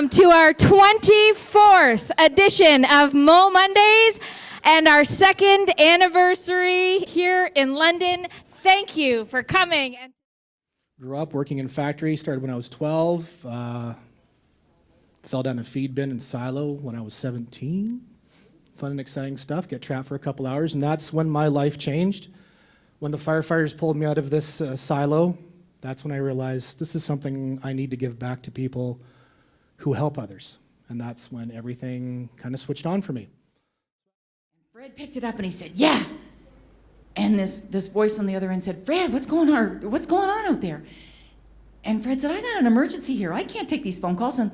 welcome to our 24th edition of MoMondays and our second anniversary here in London. Thank you for coming. Grew up working in factory, started when I was 12, fell down a feed bin in silo when I was 17. Fun and exciting stuff, get trapped for a couple hours, and that's when my life changed. When the firefighters pulled me out of this silo, that's when I realized this is something I need to give back to people who help others. And that's when everything kind of switched on for me. Fred picked it up and he said, "Yeah." And this voice on the other end said, "Fred, what's going on out there?" And Fred said, "I got an emergency here. I can't take these phone calls." And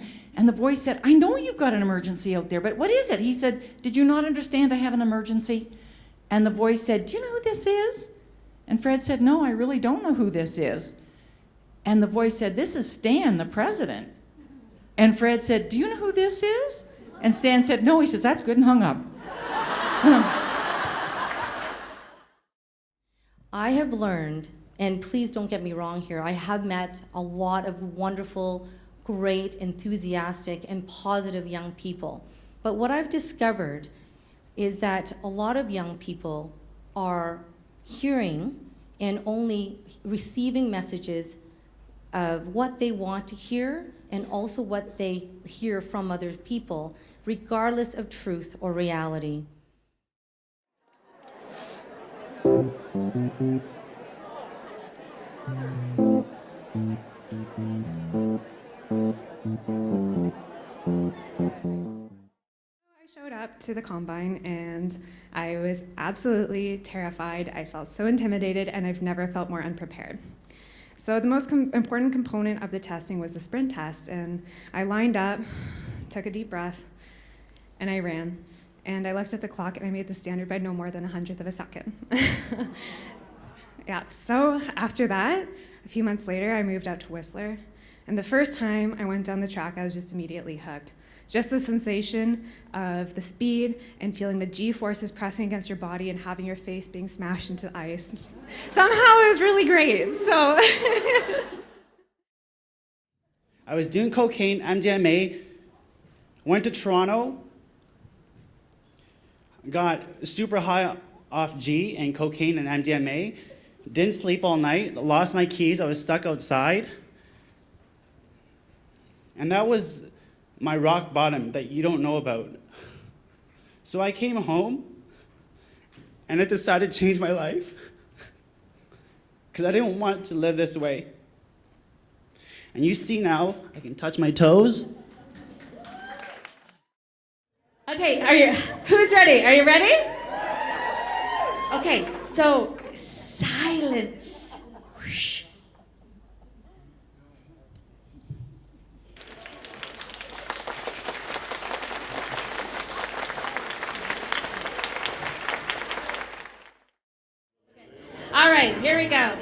the voice said, "I know you've got an emergency out there, but what is it?" He said, "Did you not understand I have an emergency?" And the voice said, "Do you know who this is?" And Fred said, "No, I really don't know who this is." And the voice said, "This is Stan, the president." And Fred said, "Do you know who this is?" And Stan said, "No." He says, "That's good," and hung up. I have learned, and please don't get me wrong here, I have met a lot of wonderful, great, enthusiastic, and positive young people. But what I've discovered is that a lot of young people are hearing and only receiving messages of what they want to hear and also what they hear from other people, regardless of truth or reality. I showed up to the Combine and I was absolutely terrified. I felt so intimidated and I've never felt more unprepared. So the most important component of the testing was the sprint test, and I lined up, took a deep breath, and I ran. And I looked at the clock and I made the standard by no more than 1/100th of a second. Yeah, so after that, a few months later, I moved out to Whistler. And the first time I went down the track, I was just immediately hooked. Just the sensation of the speed and feeling the G-forces pressing against your body and having your face being smashed into the ice. Somehow it was really great, so. I was doing cocaine, MDMA, went to Toronto, got super high off G and cocaine and MDMA, didn't sleep all night, lost my keys, I was stuck outside. And that was my rock bottom that you don't know about. So I came home and I decided to change my life because I didn't want to live this way. And you see now, I can touch my toes. Okay, who's ready? Are you ready? Okay, so silence. Whoosh. All right, here we go.